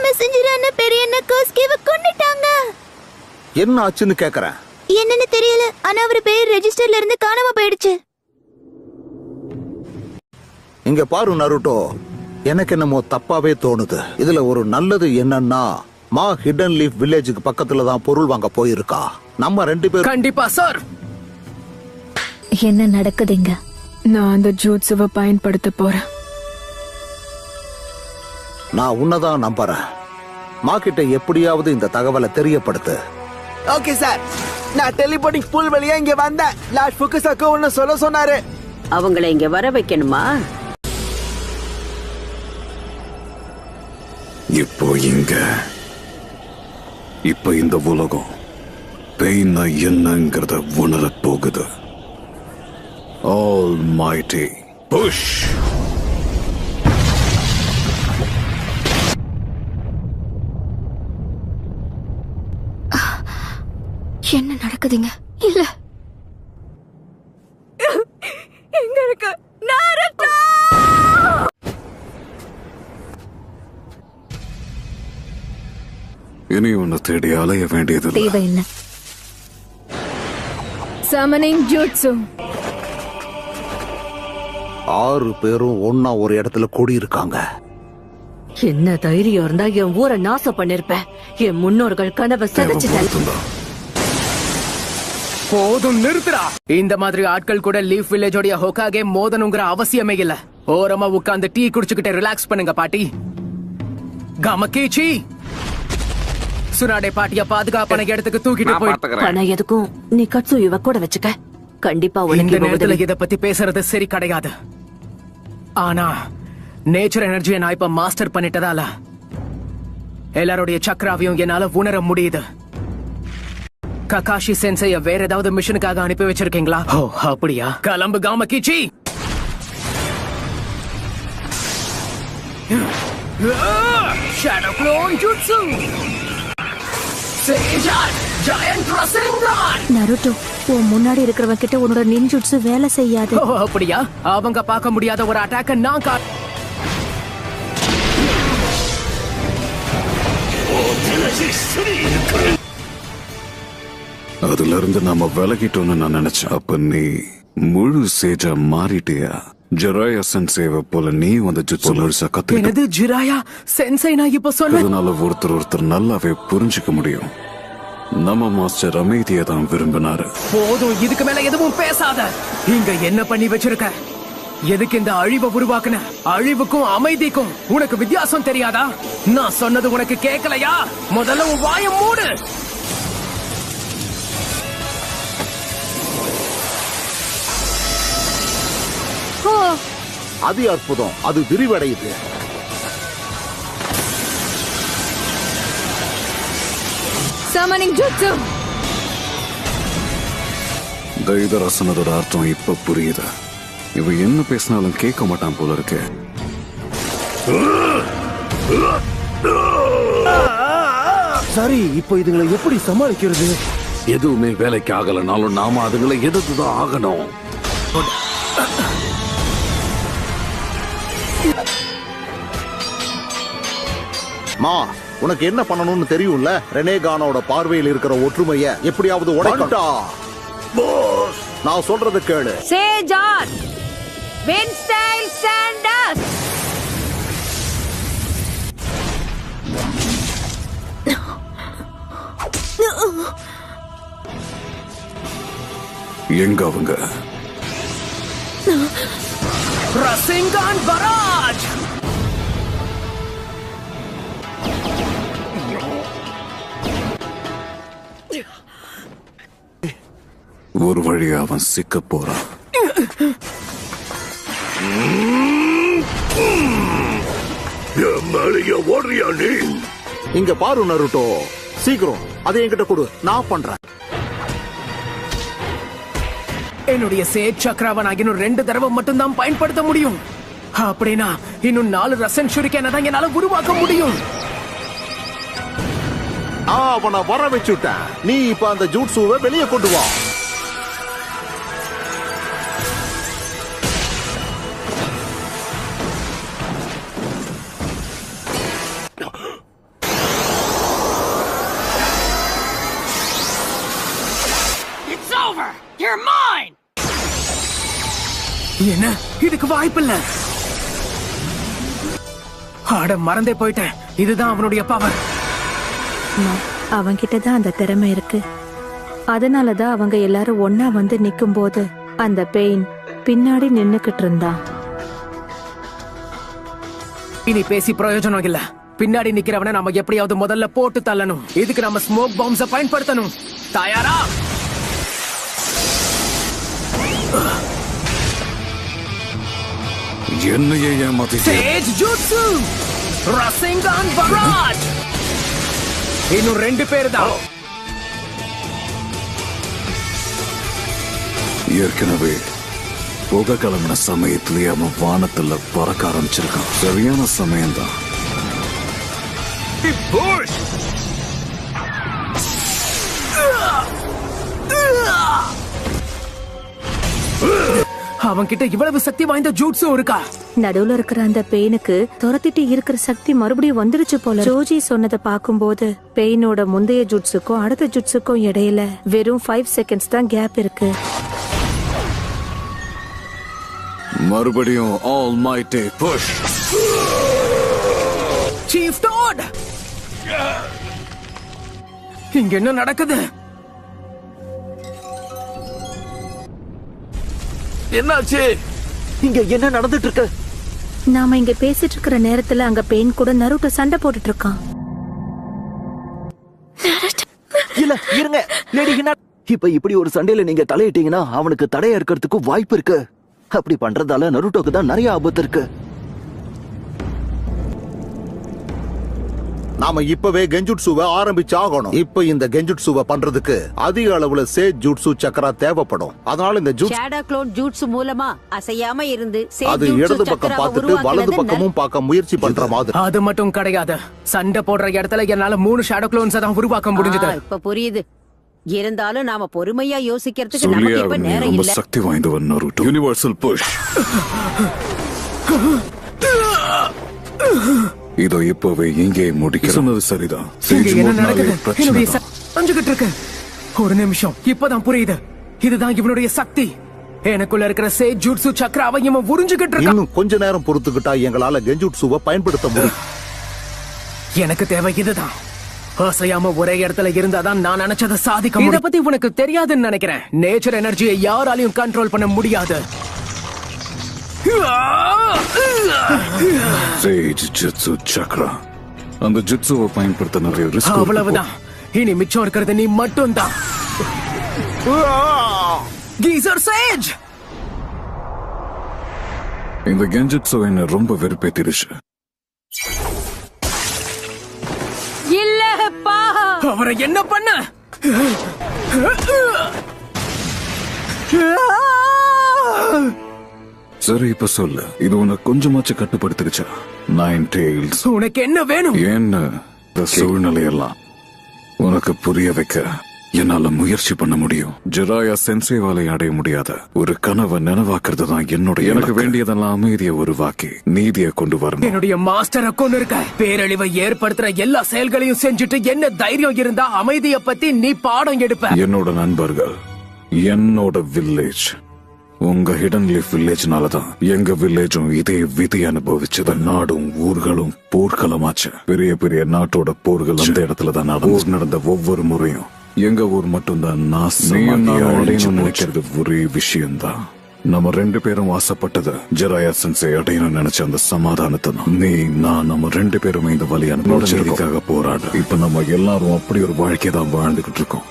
Messenger அண்ணா பெரிய அண்ணா கோஸ்கேவ கொன்னுட்டாங்க. என்ன ஆச்சுன்னு கேக்குறேன். என்னன்னு தெரியல, ஆனா அவர் பேர் ரெஜிஸ்டர்ல இருந்து காணாம போயிடுச்சு. இங்க பாரு நருட்டோ, எனக்கு என்னமோ தப்பாவே தோணுது. இதுல ஒரு நல்லது என்னன்னா, மா ஹிடன் லீஃப் வில்லேஜுக்கு பக்கத்துல தான் பொருள் வாங்க போயிருக்கா. நம்ம 2 பேரும் கண்டிப்பா சார். என்ன நடக்குதுங்க? நான் அந்த ஜூட்ஸுவை பயன்படுத்த போறேன். நான் உன்னதான் நம்புறேன். மா கிட்ட எப்படியாவது இந்த தகவலை தெரியப்படுத்து. ஓகே சார், நான் டெலிபோர்டிங் பூல் வழியா இங்க வந்தேன். லார்ட் ஃபுகுசாக்கு ஒன்னு சொல்ல சொன்னாரு. அவங்கள இங்க வர வைக்கணுமா? இப்போ இந்த உலகம் பெயின் என்னங்கிறத உணர போகுது. Almighty push. என்ன நடக்குதுங்க? இல்ல எங்க இருக்கு நாருட்டோ? இனி உன்னை தேடி அலைய வேண்டியது தேவையில்லை. சமனிங் ஜூட்ஸு. 6 பேரும் ஒன்னா ஒரு இடத்துல கூடியிருக்காங்க. என்ன தைரியம் இருந்தா என் ஊரை நாசம் பண்ணிருப்பேன். என் முன்னோர்கள் கனவை சதைச்சிட்டாங்க. போதும், நிறுத்துறா. இந்த மாதிரி ஆட்கள் கூட லீஃப் வில்லேஜோட ஹோகாகே மோதனுங்கிற அவசியமே இல்ல. ஓரமா உட்கார்ந்து டீ குடிச்சுக்கிட்டு ரிலாக்ஸ் பண்ணுங்க பாட்டி. கமக்கீச்சி, சுனாடே பாட்டிய பாதுகாப்பான இடத்துக்கு தூக்கிட்டு போய். பணம் எதுக்கும் நீ கட்சு இவ கூட வச்சுக்க. கண்டிப்பா இந்த நேரத்துல இத பத்தி பேசுறது சரி கிடையாது. ஆனா நேச்சர் எனர்ஜியை நான் இப்ப மாஸ்டர் பண்ணிட்டதால எல்லாருடைய சக்கராவையும் என்னால உணர முடியுது. ககாஷி சென்சைய வேற ஏதாவது மிஷனுக்காக அனுப்பி வச்சிருக்கீங்களா? ஓ அப்படியா? கிளம்பு காமக்கீச்சி. Shadow clone jutsu. நருட்டோ, உன் முன்னாடி இருக்கிறவங்க கிட்ட உன்னோட நின்ஜுட்சு வேலை செய்யாது. ஓ அப்படியா? அவங்க பார்க்க முடியாத ஒரு அட்டாக்க நான் அதுல இருந்து நாம விலகிட்டோம்னு நான் நினைச்சேன். அப்ப நீ முழு சேஜா மாறிட்டியா? ஜிராயா சென்சேவ போல நீ அந்த ஜுட்சு முழுசா கத்து. என்னது ஜிராயா சென்சை? நான் இப்ப சொன்னேன். அதனால ஒருத்தர் நல்லாவே புரிஞ்சுக்க முடியும். நம்ம மாஸ்டர் அமைதியை தான் விரும்பினாரு. போதும், இதுக்கு மேல எதுவும் பேசாத. இங்க என்ன பண்ணி வச்சிருக்க? எதுக்கு இந்த அழிவை உருவாக்குன? அழிவுக்கும் அமைதிக்கும் உனக்கு வித்தியாசம் தெரியாதா? நான் சொன்னது உனக்கு கேட்கலையா? முதல்ல உன் வாயை மூடு. அது அற்புதம், அது விரிவடையுது. சமனிங் ஜூட்ஸு. தைதரசனதோட அர்த்தம் இப்ப புரியுது. இவ என்ன பேசினாலும் கேட்க மாட்டான் போல இருக்கு. சரி, இப்போ இதுங்களை எப்படி சமாளிக்கிறது? எதுவுமே வேலைக்கு ஆகலனாலும் நாம அதுங்களை எதிர்த்துதான் ஆகணும். மா, உனக்கு என்ன பண்ணணும்னு தெரியும்ல. ரெனேகானோட பார்வையில் இருக்கிற ஒற்றுமையை எப்படியாவது உடைக்கணும். நான் சொல்றது கேளு. சேஜான் வின்ஸ்டைல் சாண்டர்ஸ். எங்க அவங்க? ரசிங்கான் பராஜ். ஒரு வழியா அவன் சிக்க போறான். ஓடுறியா நீ? இங்க பாரு நருட்டோ, சீக்கிரம் அதை என்கிட்ட கொடு, நான் பண்றேன். என்னுடைய சேட் சக்கராவை நான் இன்னும் 2 தடவை மட்டும் தான் பயன்படுத்த முடியும். அப்படின்னா இன்னும் 4 ரசன் ஷுரிக்கேனை தான் என்னால உருவாக்க முடியும். அவனை வர வச்சுட்டேன். நீ இப்ப அந்த ஜூட்ஸுவை வெளியே கொண்டு வா. என்ன? இதுக்கு வாய்ப்பில்ல. ஆட மறந்தே போயிட்டேன். இதுதான் அவனுடைய பவர். அவன்கிட்ட தான் அந்த திறமை இருக்கு. அதனாலதான் அவங்க எல்லாரும் ஒன்னா வந்து நிக்கும் போது அந்த பெயின் பின்னாடி நின்னுக்கிட்டு இருந்தான். இனி பேசி பிரயோஜனம் இல்ல. பின்னாடி நிக்கிறவனை நாம எப்படியாவது முதல்ல போட்டு தள்ளணும். இதுக்கு நம்ம ஸ்மோக் பாம்ஸ பயன்படுத்தணும். தயாரா? என்னையே ஏமாத்தி சேஜ் ஜூட்சு ரசிங்கான் பராஜ். இன்னும் 2 பேர் தான். ஏற்கனவே புகை கிளம்பின சமயத்திலேயே அவன் வானத்துல பறக்க ஆரம்பிச்சிருக்கான். சரியான சமயம்தான். அவன் கிட்ட இவ்வளவு சக்தி வாய்ந்த ஜூட்ஸும் இருக்கா? நடுவுல இருக்கிற அந்த பெயினுக்கு துரத்திட்டு இருக்கிற சக்தி மறுபடியும் வந்துருச்சு போல. ஜோஜி சொன்னதை பாக்கும்போது பெயினோட முந்தைய ஜூட்ஸுக்கும் அடுத்த ஜூட்ஸுக்கும் இடையில வெறும் 5 செகண்ட்ஸ் தான் கேப் இருக்கு. மறுபடியும் ஆல் மைட்டி புஷ். சீஃப் டாட், இங்க என்ன நடக்குது? என்னாச்சு? இங்க என்ன நடந்துட்டு இருக்கு? நாம இங்க பேசிட்டு இருக்கிற நேரத்துல அங்க பெயின் கூட நருட்டோ சண்டை போட்டுட்டு இருக்கான். இல்ல இருங்க லேடி ஹினா, இப்ப இப்படி ஒரு சண்டையில நீங்க தலையிட்டீங்கன்னா அவனுக்கு தடையா இருக்கிறதுக்கு வாய்ப்பு இருக்கு. அப்படி பண்றதால நருட்டோக்கு தான் நிறைய ஆபத்து இருக்கு. நாம இப்பவே கெஞ்சுட்சுவை ஆரம்பிச்சாகணும். இப்ப இந்த கெஞ்சுட்சுவை பண்றதுக்கு அதிக அளவுல சேஜ் ஜூட்சு சக்கரா தேவைப்படும். அதனால இந்த ஷேடோ க்ளோன் ஜூட்சு மூலமா அசையாம இருந்து அது இடது பக்கம் பார்த்துட்டு வலது பக்கமும் பார்க்க முயற்சி பண்ற மாதிரி. அது மட்டும் கிடையாது, சண்டை போடுற இடத்துல என்னால 3 ஷேடோ க்ளோன்ஸ் தான் உருவாக்க முடிஞ்சது. இப்ப புரியுது. இருந்தாலும் நாம பொறுமையா யோசிக்கிறதுக்கு நமக்கு இப்ப நேரம் ரொம்ப இல்ல. சக்தி வாய்ந்தவன் நருட்டோ. Universal push. இதோ இப்பவே இங்கே முடிக்க சொன்னது சரிதான். என்ன நடக்குது? அஞ்சுகிட்டு இருக்கு. ஒரு நிமிஷம், இப்பதான் புரியுது. இதுதான் இவனுடைய சக்தி. எனக்குள்ள இருக்கிற சேஜ் ஜூட்சு சக்கராவை இவன் உறிஞ்சுகிட்டு இருக்கான். இன்னும் கொஞ்ச நேரம் பொறுத்துக்கிட்டா எங்களால கெஞ்சுட்சுவை பயன்படுத்த முடியும். எனக்கு தேவை இதுதான். அசையாம ஒரே இடத்துல இருந்தாதான் நான் நினைச்சதை சாதிக்க முடியும். இத பத்தி உனக்கு தெரியாதுன்னு நினைக்கிறேன். நேச்சர் எனர்ஜியை யாராலையும் கண்ட்ரோல் பண்ண முடியாது. Sage jutsu Chakra. அந்த ஜுட்சுவை பயன்படுத்த நிறைய ரிஸ்க். அவ்வளவுதான். இனி மிச்சம் இருக்கிறது நீ மட்டும்தான். Geyser Sage. இந்த கெஞ்சுட்சு என்ன ரொம்ப வெறுப்பேத்திருச்சு. இல்லப்பா, அவரை என்ன பண்ண? சரி இப்ப சொல்லு, இது உனக்கு கொஞ்சமாச்சு கட்டுப்படுத்திருச்சா? 9 Tails, உனக்கு என்ன வேணும்? என்ன இந்த சூழ்நிலையெல்லாம் உனக்கு புரிய வைக்க என்னால முயற்சி பண்ண முடியும். ஜெராயா சென்சேவாலை அடைய முடியாத ஒரு கனவை நினைவாக்குறது தான் என்னுடைய. எனக்கு வேண்டியதெல்லாம் அமைதியை உருவாக்கி நீதியை கொண்டு வரணும். என்னுடைய மாஸ்டரை கொண்டு இருக்க. பேரழிவை ஏற்படுத்துற எல்லா செயல்களையும் செஞ்சுட்டு என்ன தைரியம் இருந்தா அமைதியை பத்தி நீ பாடம் எடுப்ப? என்னோட நண்பர்கள், என்னோட வில்லேஜ், உங்க ஹிடன் லீஃப் வில்லேஜ்னாலதான் எங்க வில்லேஜும் இதே விதி அனுபவிச்சது. நாடும் ஊர்களும் போர்க்களமாச்சு. பெரிய பெரிய நாட்டோட போர்கள் அந்த இடத்துலதான் நடந்த ஒவ்வொரு முறையும் எங்க ஊர் மட்டும்தான் நினைக்கிறது ஒரே விஷயம்தான். நம்ம 2 பேரும் ஆசைப்பட்டது ஜெராயா சென்சே அடையணும்னு நினைச்ச அந்த சமாதானத்தை நான் நம்ம 2 பேருமே இந்த வழி அனுபவிச்சதுக்காக போராடு. இப்ப நம்ம எல்லாரும் அப்படி ஒரு வாழ்க்கையை தான் வாழ்ந்துகிட்டு இருக்கோம்.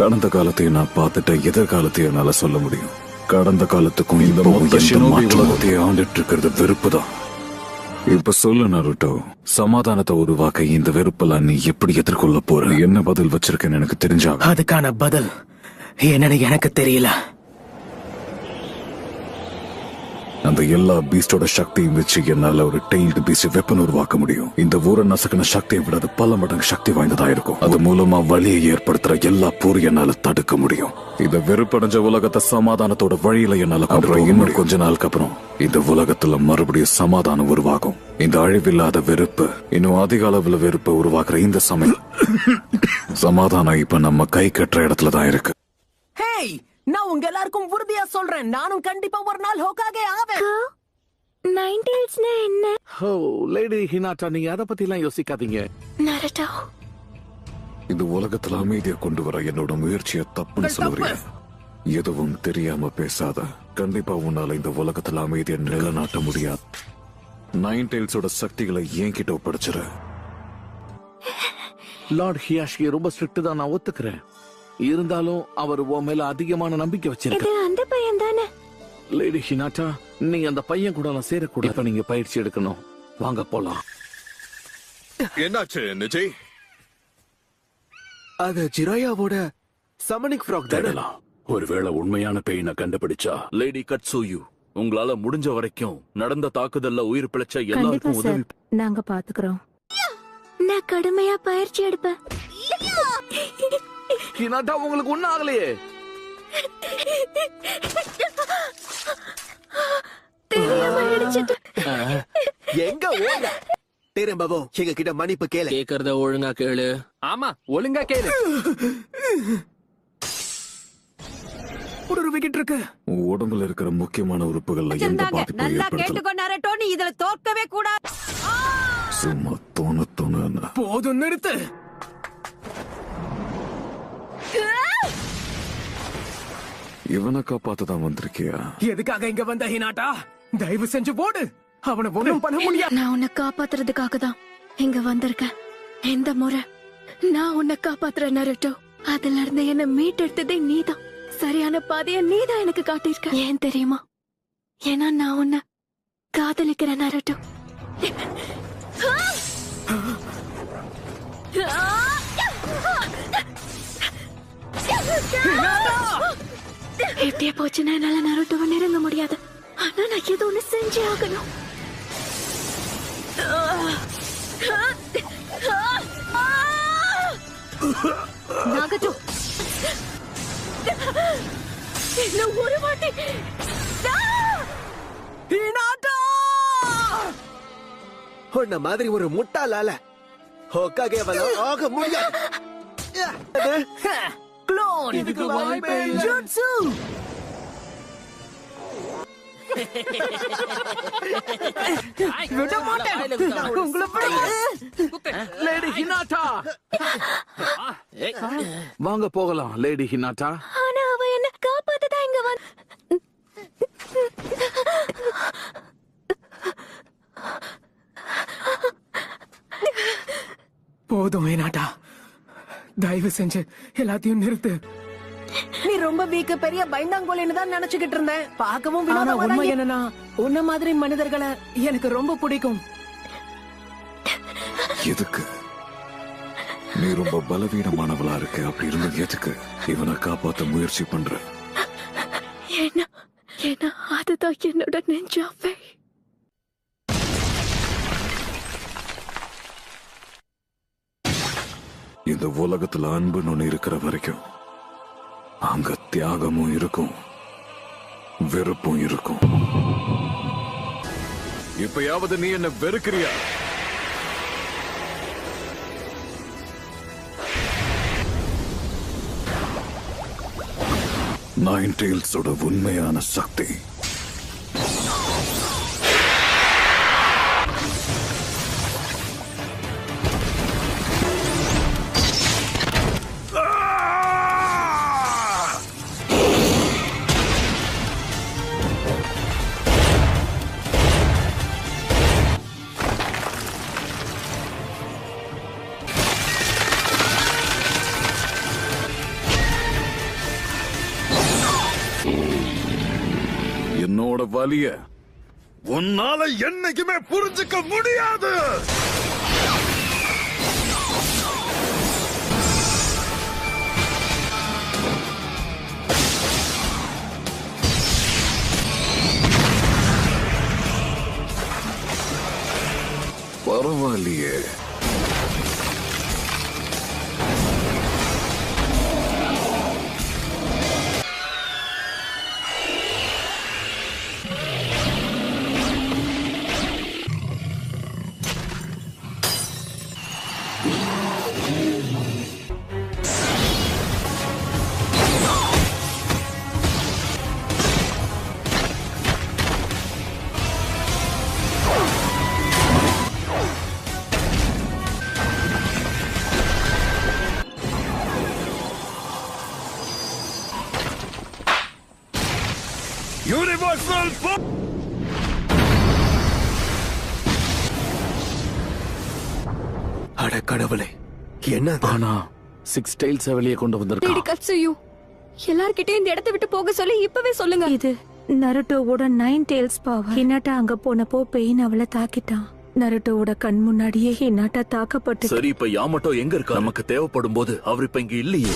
கடந்த காலத்தையும் நான் பார்த்துட்ட, எதிர்காலத்தையும் என்னால சொல்ல முடியும். கடந்த காலத்துக்கும் இந்த உலகத்தையே ஆண்டுட்டு இருக்கிறது வெறுப்பு தான். இப்ப சொல்லு நருட்டோ, சமாதானத்தை உருவாக்க இந்த வெறுப்பெல்லாம் நீ எப்படி எதிர்கொள்ள போற? என்ன பதில் வச்சிருக்கேன்னு எனக்கு தெரிஞ்சாக. அதுக்கான பதில் என்னன்னு எனக்கு தெரியல. அந்த எல்லா பீஸ்டோட சக்தியும் வச்சு என்னால ஒரு டெய்ல்டு பீஸ்ட் வெப்பன் உருவாக்க முடியும். இந்த ஊரை நசுக்கின சக்தியை விட அது பல மடங்கு சக்தி வாய்ந்ததா இருக்கும். அது மூலமா வலியை ஏற்படுத்துற எல்லா போரையும் என்னால தடுக்க முடியும். இந்த வெறுப்படைஞ்ச உலகத்தை சமாதானத்தோட வழியில என்னால கொண்டு இன்னும் கொஞ்ச நாளுக்கு அப்புறம் இந்த உலகத்துல மறுபடியும் சமாதானம் உருவாகும். இந்த அழிவில்லாத வெறுப்பு, இன்னும் அதிக அளவுல வெறுப்பை உருவாக்குற இந்த சமயம் சமாதானம் இப்ப நம்ம கை கட்டுற இடத்துலதான் இருக்கு. ஹேய், நான் உங்க எல்லாருக்கும் உறுதியா சொல்றேன், நானும் கண்டிப்பா ஒரு நாள் ஹோக்காகே ஆவேன். நைன்டேல்ஸ்னா என்ன? ஓ லேடி ஹினாட்டா, நீங்க அத பத்தி எல்லாம் யோசிக்காதீங்க. நருட்டோ, இந்த உலகத்துல அமைதியை கொண்டு வர என்னோட முயற்சியை தப்புன்னு சொல்லுறிய? எதுவும் தெரியாம பேசாத. கண்டிப்பா உன்னால இந்த உலகத்துல அமைதியை நிலைநாட்ட முடியாது. நைன் டெயில்ஸோட சக்திகளை என்கிட்ட ஒப்படைச்சிரு. லார்ட் ஹியாஷி ரொம்ப ஸ்ட்ரிக்ட் தான், நான் ஒத்துக்கிறேன். இருந்தாலும் அவர் உன் மேல அதிகமான நம்பிக்கை வச்சிருக்க. அந்த பையன் தானே? லேடி ஹினாட்டா, நீங்க அந்த பையன் கூட எல்லாம் சேரக்கூடாது. இப்ப நீங்க பயிற்சி எடுக்கணும். வாங்க போலாம். என்னாச்சு நிஜய்? அது ஜிராயாவோட சமனிக் ஃப்ராக் தானே? ஒருவேளை உண்மையான பெயினை கண்டுபிடிச்சா லேடி கட்சூயு, உங்களால முடிஞ்ச வரைக்கும் நடந்த தாக்குதல்ல உயிர் பிழைச்ச கண்டிப்பா எல்லாருக்கும் சார், உதவி. நாங்க பாத்துக்கிறோம். நான் கடுமையா பயிற்சி எடுப்பேன். ஹினாட்டா, உங்களுக்கு ஒண்ணும் ஆகலையே. எங்க ஓட திரும்பவும் எங்க கிட்ட மன்னிப்பு கேளு. கேக்குறத ஒழுங்கா கேளு. ஆமா, ஒழுங்கா கேளு. ஒரு விக்கெட் இருக்கு. உன் உடம்புல இருக்கிற முக்கியமான உறுப்புகள்ல எந்த வச்சிருந்தாங்க. பாதிப்பும் நல்லா ஏற்படுத்தல. கேட்டுக்கோ நரட்டோ, நீ இதுல தோற்கவே கூடாது. சும்மா தோண போதும், நிறுத்து. இவனை காப்பாத்ததான் வந்திருக்கியா? எதுக்காக இங்க வந்த ஹினாட்டா? தயவு செஞ்சு போடு. அவனை ஒண்ணும் பண்ண முடியாது. நான் உன்னை காப்பாத்துறதுக்காக தான் இங்க வந்திருக்கேன். இந்த முறை நான் உன்னை காப்பாத்துறேன் நருட்டோ. அதுல இருந்து என்ன மீட்டெடுத்ததே நீதான். சரியான பாதைய நீதான் எனக்கு காட்டியிருக்க. ஏன் தெரியுமா? ஏன்னா நான் உன்னை காதலிக்கிறேன் நருட்டோ. எப்படியே போச்சுன்னா என்னால நருட்டோவை நெருங்க முடியாது. ஆனா நான் ஏதோ ஒண்ணு செஞ்சே ஆகணும். நாகட்டோ, என்ன ஒரு வாட்டி உன்ன மாதிரி ஒரு முட்டாளால ஹோக்காகே ஆக முடியாது. க்ளோன், இதுக்கு வாய்ப்பே இல்ல. ஜுட்சு. விட மாட்டேன். உங்களை விட மாட்டேன். லேடி ஹினாட்டா, வாங்க போகலாம். லேடி ஹினாட்டா, ஆனா அவ என்ன காப்பாத்ததான் இங்க போதும் ஹினாட்டா, தயவு செஞ்சு எல்லாத்தையும் நிறுத்து. நீ ரொம்ப வீக்க பெரிய பைந்தாங்கோலின்னு தான் நினைச்சுக்கிட்டு இருந்தேன். பார்க்கவும் ஆனா வினோதமா உண்மை தான் என்னன்னா, உன்ன மாதிரி மனிதர்களை எனக்கு ரொம்ப பிடிக்கும். எதுக்கு? நீ ரொம்ப பலவீனமானவளா இருக்க. அப்படி இருந்த எதுக்கு இவனை காப்பாத்த முயற்சி பண்ற? ஏன்னா அதுதான் என்னோட நெஞ்சாவே. இந்த உலகத்துல அன்புன்னு ஒண்ணு இருக்கிற வரைக்கும் அங்க தியாகமும் இருக்கும், வெறுப்பும் இருக்கும். இப்பயாவது நீ என்ன வெறுக்கிறியா? நைன் டெயில்ஸோட உண்மையான சக்தி என்னோட வலிய உன்னால என்னைக்குமே புரிஞ்சுக்க முடியாது. பரவாயில்லையே, கடவுளே என்ன ஆனா 6 டைல்ஸ் வெளியே கொண்டு வந்திருக்கான். கட்சுயு எல்லார்கிட்டயும் இந்த இடத்தை விட்டு போக சொல்லி இப்பவே சொல்லுங்க. இது நருட்டோவோட 9 டெய்ல்ஸ் பவர். ஹினாட்டா அங்க போனப்போ பெயின் அவளை தாக்கிட்டான். நருட்டோவோட கண் முன்னாடியே ஹினாட்டா தாக்கப்பட்டு. சரி, இப்ப யாமட்டோ எங்க இருக்கா? நமக்கு தேவைப்படும் போது அவர் இப்ப இங்க இல்லையே.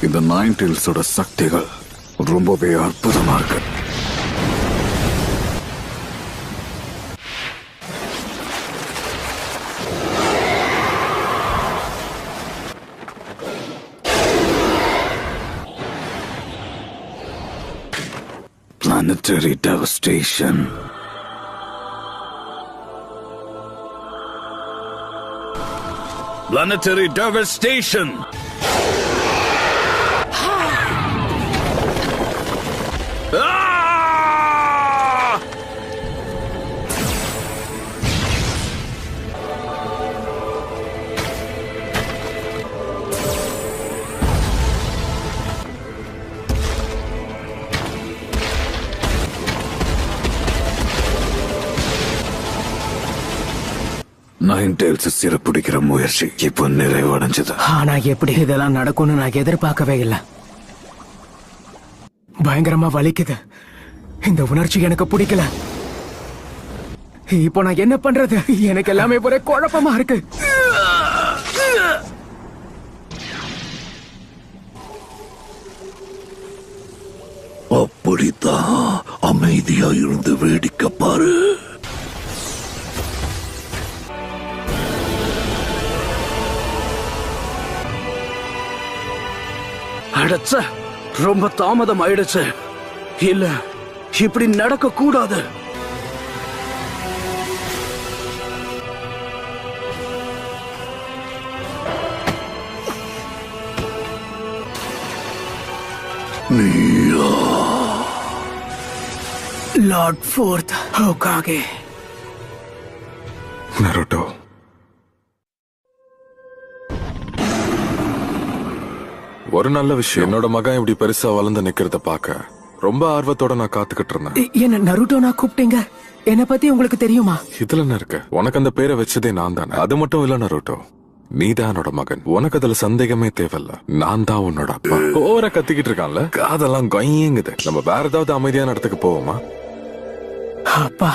இந்த 9 டெய்ல்ஸோட சக்திகள் ரொம்பவே அற்புதமா இருக்கு. Planetary devastation. Planetary devastation. Nine tails சிறப்பிடிக்கிற முயற்சி இப்போ நிறைவடைஞ்சது. ஆனா எப்படி இதெல்லாம் நடக்கும்னு நான் எதிர்பார்க்கவே இல்லை. பயங்கரமா வலிக்குது. இந்த உணர்ச்சி எனக்கு பிடிக்கல. இப்போ நான் என்ன பண்றது? எனக்கு எல்லாமே ஒரே குழப்பமா இருக்கு. அப்படித்தான் அமைதியா இருந்து வேடிக்கை பாரு. அடச்ச, ரொம்ப தாமதம் ஆயிடுச்சு. இல்ல, இப்படி நடக்க கூடாது. Lord fourth ஹோகாகே. நருட்டோ, ஒரு நல்ல விஷயம். என்னோட மகன் இப்படி பெருசா வளர்ந்து நிக்கிறத பாக்க ரொம்ப ஆர்வத்தோட நான் காத்துக்கிட்டு இருந்தேன். என்ன நருட்டோ நான் கூப்பிட்டீங்க? என்ன பத்தி உங்களுக்கு தெரியுமா? இதுல என்ன இருக்கு? உனக்கு அந்த பேரை வச்சதே நான் தானே. அது மட்டும் இல்ல நருட்டோ, நீதான் என்னோட மகன். உனக்கு அதுல சந்தேகமே தேவையில்ல. நான் தான் உன்னோட அப்பா. ஓவரா கத்திக்கிட்டு இருக்கான்ல, காதெல்லாம் கொய்யுங்குது. நம்ம வேற ஏதாவது அமைதியான இடத்துக்கு போவோமா? அப்பா,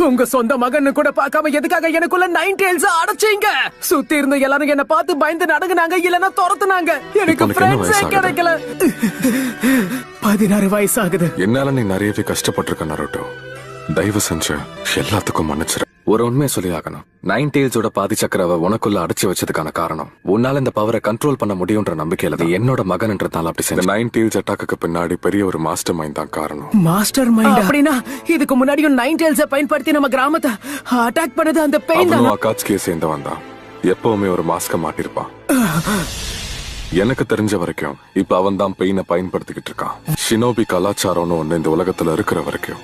உங்க சொந்த மகன்னு கூட பார்க்காம எதுக்காக எனக்குள்ள 9 டெய்ல்ஸ் அடைச்சீங்க? சுத்தி இருந்த எல்லாரும் என்ன பார்த்து பயந்து நடங்குனாங்க, இல்லனா துரத்துனாங்க. எனக்கு ஃப்ரெண்ட்ஸே கிடைக்கல. 16 வயசு ஆகுது. என்னால நீ நிறையவே கஷ்டப்பட்டிருக்க நருட்டோ. தயவு செஞ்சு எல்லாத்துக்கும் மன்னிச்சிரு. ஒரு உண்மையை சொல்லி ஆகணும். 9 டெய்ல்ஸோட பாதி சக்கரவை உனக்குள்ள அடைச்சு வச்சதுக்கான காரணம், உன்னால இந்த பவரை கண்ட்ரோல் பண்ண முடியும்ன்ற நம்பிக்கையில தான் என்னோட மகன்ன்றதால அப்படி செஞ்ச. 9 டெய்ல்ஸ் அட்டாக்கு பின்னாடி பெரிய ஒரு மாஸ்டர் மைண்ட் தான் காரணம். மாஸ்டர் மைண்ட் அப்படினா இதுக்கு முன்னாடியும் 9 டெய்ல்ஸை பயன்படுத்தி நம்ம கிராமத்தை அட்டாக் பண்ணது அந்த பெயின் தான். அக்காட்சியை சேர்ந்தவன் தான். எப்பவுமே ஒரு மாஸ்க மாட்டிருப்பான். எனக்கு தெரிஞ்ச வரைக்கும் இப்ப அவன் தான் பெயினை பயன்படுத்திக்கிட்டு இருக்கான். ஷினோபி கலாச்சாரம்னு ஒண்ணு இந்த உலகத்துல இருக்கிற வரைக்கும்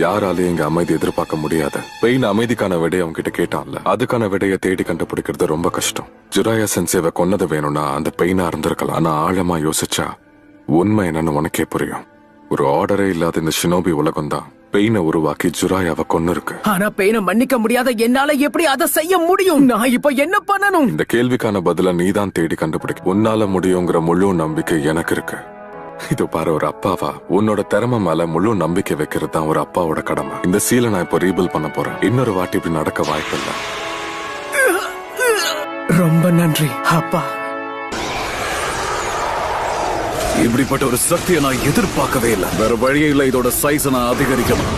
யாராலையும் இங்க அமைதி எதிர்பார்க்க முடியாது. பெயின் அமைதிக்கான விடையை அவங்க கிட்ட கேட்டான்ல, அதுக்கான விடையை தேடி கண்டுபிடிக்கிறது ரொம்ப கஷ்டம். ஜுராயா சென்சேவை கொன்னது வேணும்னா அந்த பெயினா இருந்திருக்கலாம். ஆனா ஆழமா யோசிச்சா உண்மை என்னன்னு உனக்கே புரியும். ஒரு ஆர்டரே இல்லாத இந்த ஷினோபி உலகம் தான் பெயினை உருவாக்கி ஜுராயாவை கொன்னு இருக்கு. ஆனா பெயினை மன்னிக்க முடியாத என்னால எப்படி அதை செய்ய முடியும்? நான் இப்ப என்ன பண்ணணும்? இந்த கேள்விக்கான பதில நீதான் தேடி கண்டுபிடிக்க. உன்னால முடியுங்கிற முழு நம்பிக்கை எனக்கு இருக்கு. இது பாரு, ஒரு அப்பாவா உன்னோட திறமை மேல முழு நம்பிக்கை வைக்கிறது தான் ஒரு அப்பாவோட கடமை. இந்த சீலை நான் இப்போ ரீபில் பண்ண போறேன். இன்னொரு வாட்டி இப்படி நடக்க வாய்ப்பில்லை. ரொம்ப நன்றி அப்பா. இப்படிப்பட்ட ஒரு சக்தியை நான் எதிர்பார்க்கவே இல்லை. வேற வழியே இல்லை, இதோட சைஸை நான் அதிகரிக்கணும்.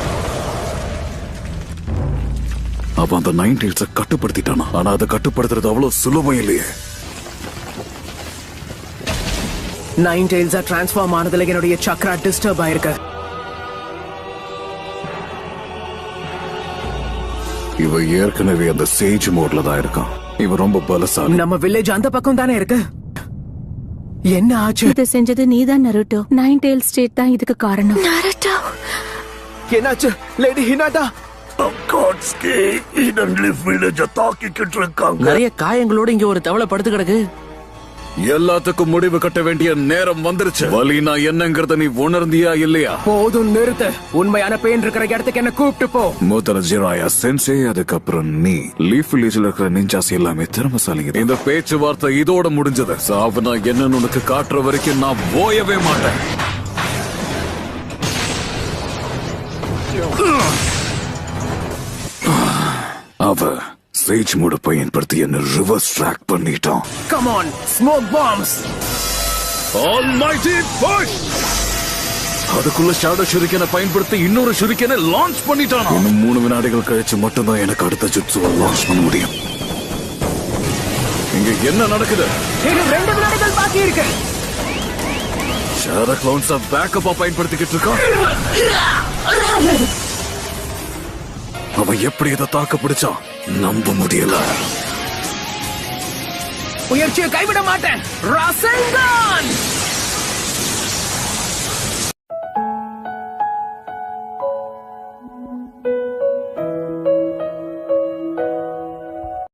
அவன் அந்த 9 டெய்ல்ஸை கட்டுப்படுத்திட்டானா? ஆனா அதை கட்டுப்படுத்துறது அவ்வளவு சுலபம் இல்லையே. 9 டெய்ல்ஸா டிரான்ஸ்ஃபார்ம் ஆனதுல என்னுடைய சக்ரா டிஸ்டர்ப் ஆயிருக்கு. இவ ஏற்கனவே அந்த சேஜ் மோட்ல தான் இருக்கான். இவன் ரொம்ப பலசாலி. நம்ம வில்லேஜ் அந்த பக்கம் தானே இருக்கு. என்ன ஆச்சு? இதை செஞ்சது நீதான் நருட்டோ. 9 டெய்ல்ஸ் ஸ்டேட் தான் இதுக்கு காரணம். நருட்டோ, என்னாச்சு? லேடி ஹினாட்டா, அக்காட்ஸ்கி ஹிடன் லிஃப் வில்லேஜை தாக்கிக்கிட்டு இருக்காங்க. நிறைய காயங்களோட இங்க ஒரு தவளை படுத்து கிடக்கு. எல்லாத்துக்கும் முடிவு கட்ட வேண்டிய நேரம் வந்துருச்சு. வலினா என்னங்கறத நீ உணர்ந்தியா இல்லையா? போதும், நிறுத்து. உண்மையான பெயின் இருக்கிற இடத்துக்கு என்ன கூப்பிட்டு போ. முதல்ல ஜிராயா சென்சே, அதுக்கப்புறம் நீ. லீஃப் வில்லேஜ்ல இருக்கிற நிஞ்சாஸ் எல்லாமே திறமசாலிங்க. இந்த பேச்சுவார்த்தை இதோட முடிஞ்சது. சாவுனா என்னன்னு உனக்கு காட்டுற வரைக்கும் நான் போயவே மாட்டேன். அவ சேஜ் மூட பயன்படுத்தி என்ன ரிவர்ஸ் ட்ராக் பண்ணிட்டான். Come on, smoke bombs. Almighty push. அதுக்குள்ள ஷேடோ ஷூரிகனை பயன்படுத்தி இன்னொரு ஷூரிகனை லான்ச் பண்ணிட்டான். இன்னும் 3 வினாடிகள் கழிச்சு மட்டும்தான் எனக்கு அடுத்த ஜுட்சுவை லான்ச் பண்ண முடியும். இங்க என்ன நடக்குது? இன்னும் 2 வினாடிகள் பாக்கி இருக்கு. ஷேடோ கிளவுன்ஸ பேக்கப்பா பயன்படுத்திக்கிட்டு இருக்கான். அவன் எப்படி இதை தாக்க பிடிச்சான்? நம்ப முடியல. முயற்சியை கைவிட மாட்டேன். ராசென்கான்.